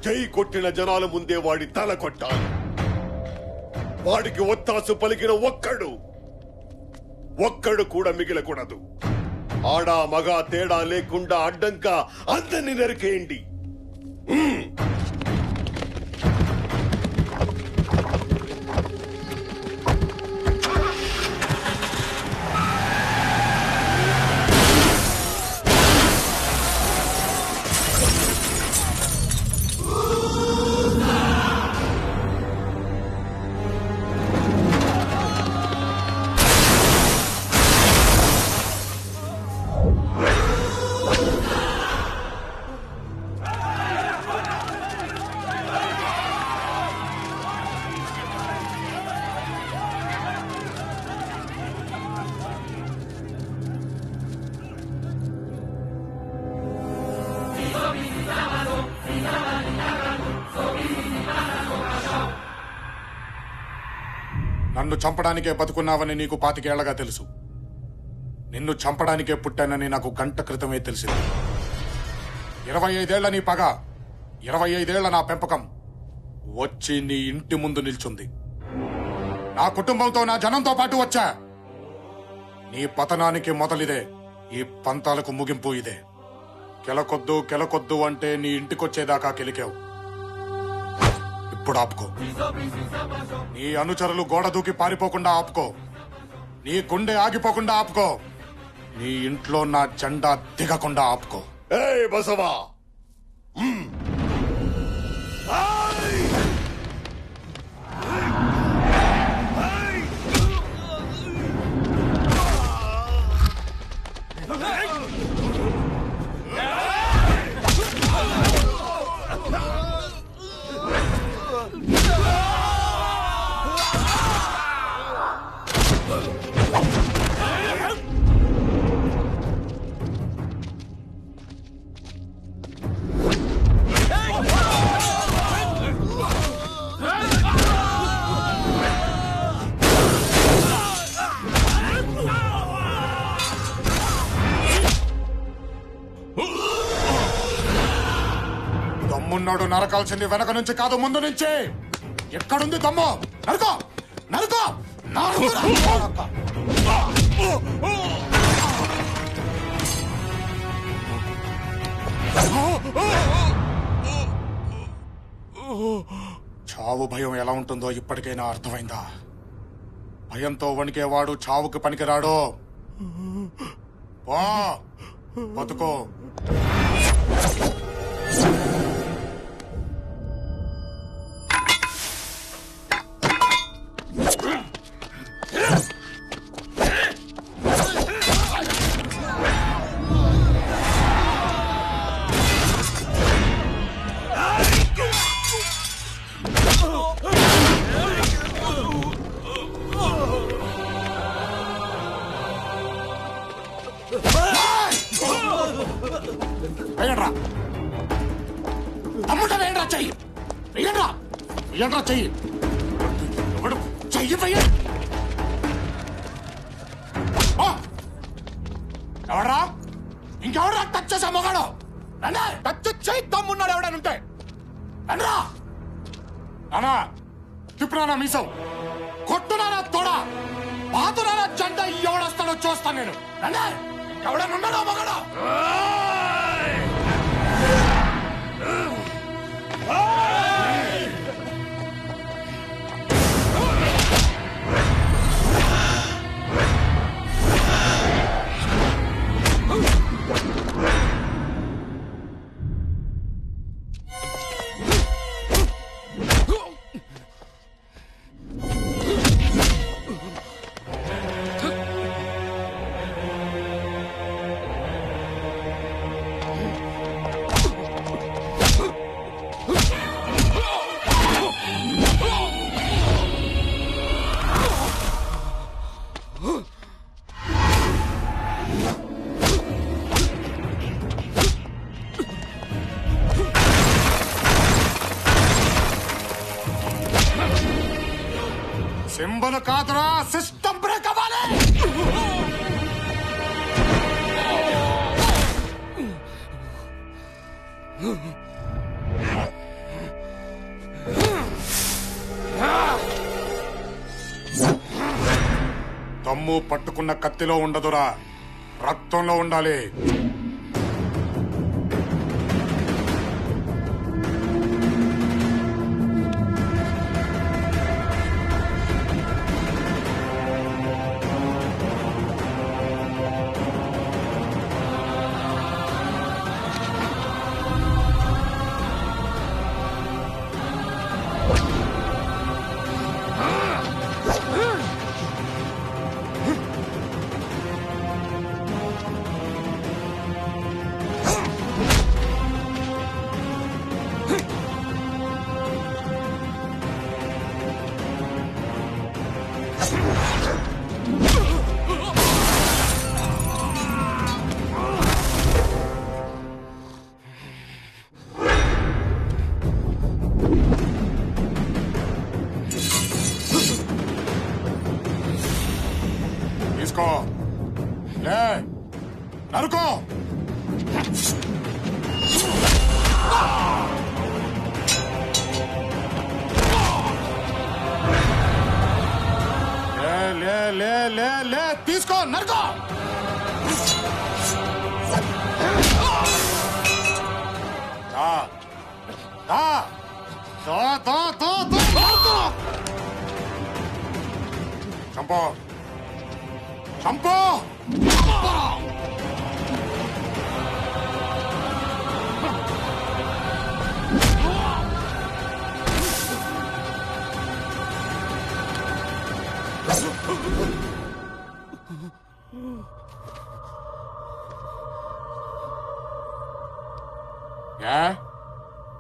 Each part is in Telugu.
జై కొట్టిన జనాల ముందే వాడి తల కొట్టాలి. వాడికి ఒత్తాసు పలికిన ఒక్కడు కూడా మిగిలకూడదు. ఆడా మగా తేడా లేకుండా అడ్డంక అందరిని నరికేయండి. నన్ను చంపడానికే బతుకున్నావని నీకు 25 ఏళ్లగా తెలుసు. నిన్ను చంపడానికే పుట్టానని నాకు గంట క్రితమే తెలిసింది. 25 ఏళ్ల నీ పగ, 25 ఏళ్ల నా పెంపకం వచ్చి నీ ఇంటి ముందు నిల్చుంది. నా కుటుంబంతో, నా జనంతో పాటు వచ్చా. నీ పతనానికి మొదలిదే, ఈ పంతాలకు ముగింపు ఇదే. కెలకొద్దు అంటే నీ ఇంటికొచ్చేదాకా కెలికావు. ఇప్పుడు ఆపుకో. నీ అనుచరులు గోడ దూకి పారిపోకుండా ఆపుకో. నీ గుండె ఆగిపోకుండా ఆపుకో. నీ ఇంట్లో నా జెండా దిగకుండా ఆపుకో. ఏయ్ బసవా, దమ్మున్నాడు నరకాల్సింది వెనక నుంచి కాదు, ముందు నుంచి. ఎక్కడుంది దమ్ము? నరుకో నరుకో చావు భయం ఎలా ఉంటుందో ఇప్పటికైనా అర్థమైందా? భయంతో వణికేవాడు చావుకి పనికిరాడు. బతుకో. వేయండ్రా తమ్ముడ, వేయండ్రా చెయ్యి, వేయండ్రా చెయ్యి, చెయ్యి వేయండి. ఎవడ్రా? ఇంకెవడ్రా టచ్ చేసా మొగాడు? టచ్ చెయ్యి తమ్మున్నాడు ఎవడనుంటే రండ్రా. నానా తిప్పునా మీసం, కొట్టునా తోడా, బాతునా జెండా ఎవడొస్తాడో చూస్తాను నేను. రండి, ఎవడనున్నాడో మొగాడు. సింబల్ కాదురా, సిస్టమ్ బ్రేక్ అవ్వాలి. బలము పట్టుకున్న కత్తిలో ఉండదురా, రక్తంలో ఉండాలి. తీసుకో, లే, నరుకో. లే లే లే లే తీసుకో, నరుకో. దా, దా, దా, దా, దా, దా, నరుకో. చంపో, చంపో.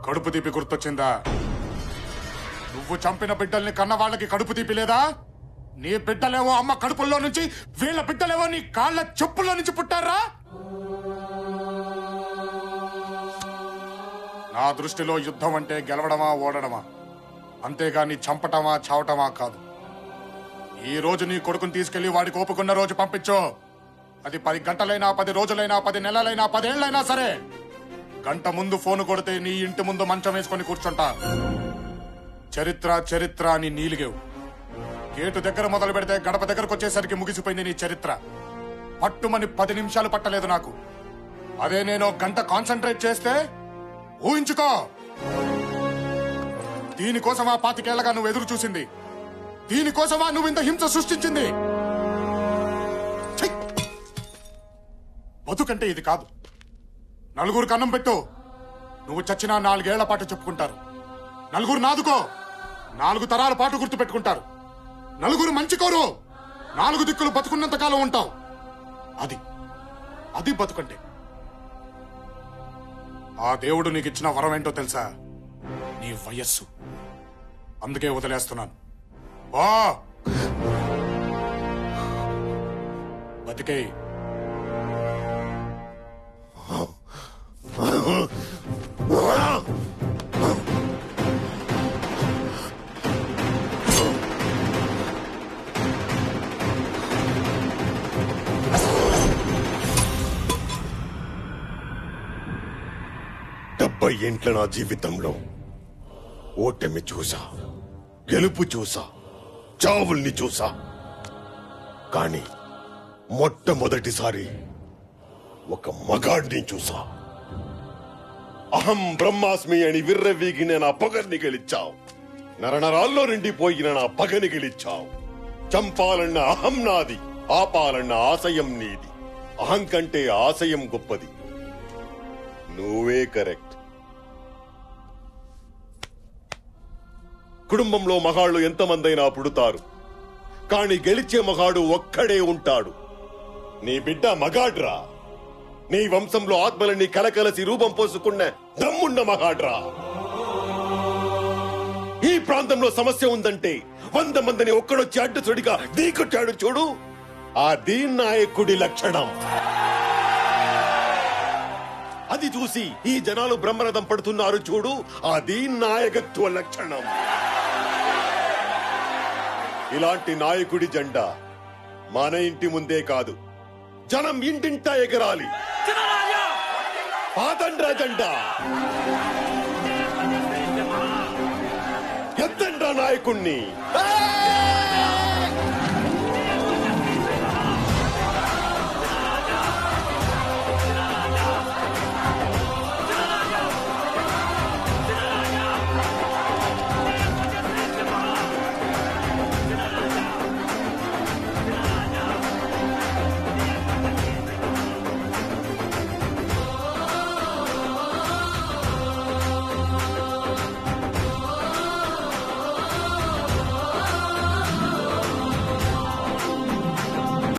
కడుపు తీపి గుర్తొచ్చిందా? నువ్వు చంపిన బిడ్డల్ని కన్న వాళ్ళకి కడుపు తీపి లేదా? నీ బిడ్డలేవో అమ్మ కడుపుల్లో నుంచి, వీళ్ళ బిడ్డలేవో నీ కాళ్ళ చెప్పుల్లో నుంచి పుట్టారా? నా దృష్టిలో యుద్ధం అంటే గెలవడమా ఓడడమా, అంతేగాని చంపటమా చావటమా కాదు. ఈ రోజు నీ కొడుకుని తీసుకెళ్లి వాడికి ఓపుకున్న రోజు పంపించు. అది 10 గంటలైనా, 10 రోజులైనా, 10 నెలలైనా, 10 ఏళ్లైనా సరే. గంట ముందు ఫోన్ కొడితే నీ ఇంటి ముందు మంచం వేసుకొని కూర్చుంటా. చరిత్ర చరిత్ర అని నీలిగేవు. గేటు దగ్గర మొదలు పెడితే గడప దగ్గరకు వచ్చేసరికి ముగిసిపోయింది నీ చరిత్ర. పట్టుమని 10 నిమిషాలు పట్టలేదు నాకు. అదే నేను గంట కాన్సన్ట్రేట్ చేస్తే ఊహించుకో. దీనికోసమా 25 ఏళ్లగా నువ్వు ఎదురు చూసింది? దీనికోసమా నువ్వు ఇంత హింస సృష్టించింది? బతుకంటే ఇది కాదు. నలుగురికి అన్నం పెట్టు, నువ్వు చచ్చినా 4 ఏళ్ల పాటు చెప్పుకుంటారు. నలుగురు నాదుకో, 4 తరాల పాటు గుర్తు పెట్టుకుంటారు. నలుగురు మంచి కోరు, 4 దిక్కులు బతుకున్నంత కాలం ఉంటావు. అది బతుకంటే. ఆ దేవుడు నీకు ఇచ్చిన వరం ఏంటో తెలుసా? నీ వయస్సు. అందుకే వదిలేస్తున్నాను. బతికే. ఏంట్ల నా జీవితంలో ఓటమి చూసా, గెలుపు చూసా, చావుల్ని చూసా. కానీ మొట్టమొదటిసారి ఒక మగాడిని చూసా. అహం బ్రహ్మాస్మి అని విర్రవీగిన నా పగని గెలిచావు. నరనరాల్లో నిండిపోయిన నా పగని గెలిచావు. చంపాలన్న అహం నాది, ఆపాలన్న ఆశయం నీది. అహం కంటే ఆశయం గొప్పది. నువ్వే కరెక్ట్. కుటుంబంలో మగాళ్ళు ఎంతమందైనా పుడతారు, కాని గెలిచే మగాడు ఒక్కడే ఉంటాడు. నీ బిడ్డ మగాడ్రా. నీ వంశంలో ఆత్మలని కలకలసి రూపం పోసుకున్న దమ్మున్న మగాడ్రా. ఈ ప్రాంతంలో సమస్య ఉందంటే 100 మందిని ఒక్కడొచ్చి అడ్డచుడిగా ఢీకొట్టాడు చూడు, అది నాయకుడి లక్షణం. అది చూసి ఈ జనాలు బ్రహ్మరథం పడుతున్నారు చూడు, అది నాయకత్వ లక్షణం. ఇలాంటి నాయకుడి జెండా మన ఇంటి ముందే కాదు, జనం ఇంటింటా ఎగరాలి. పాతండ్రా జెండా, ఎత్తండ్రా నాయకుణ్ణి.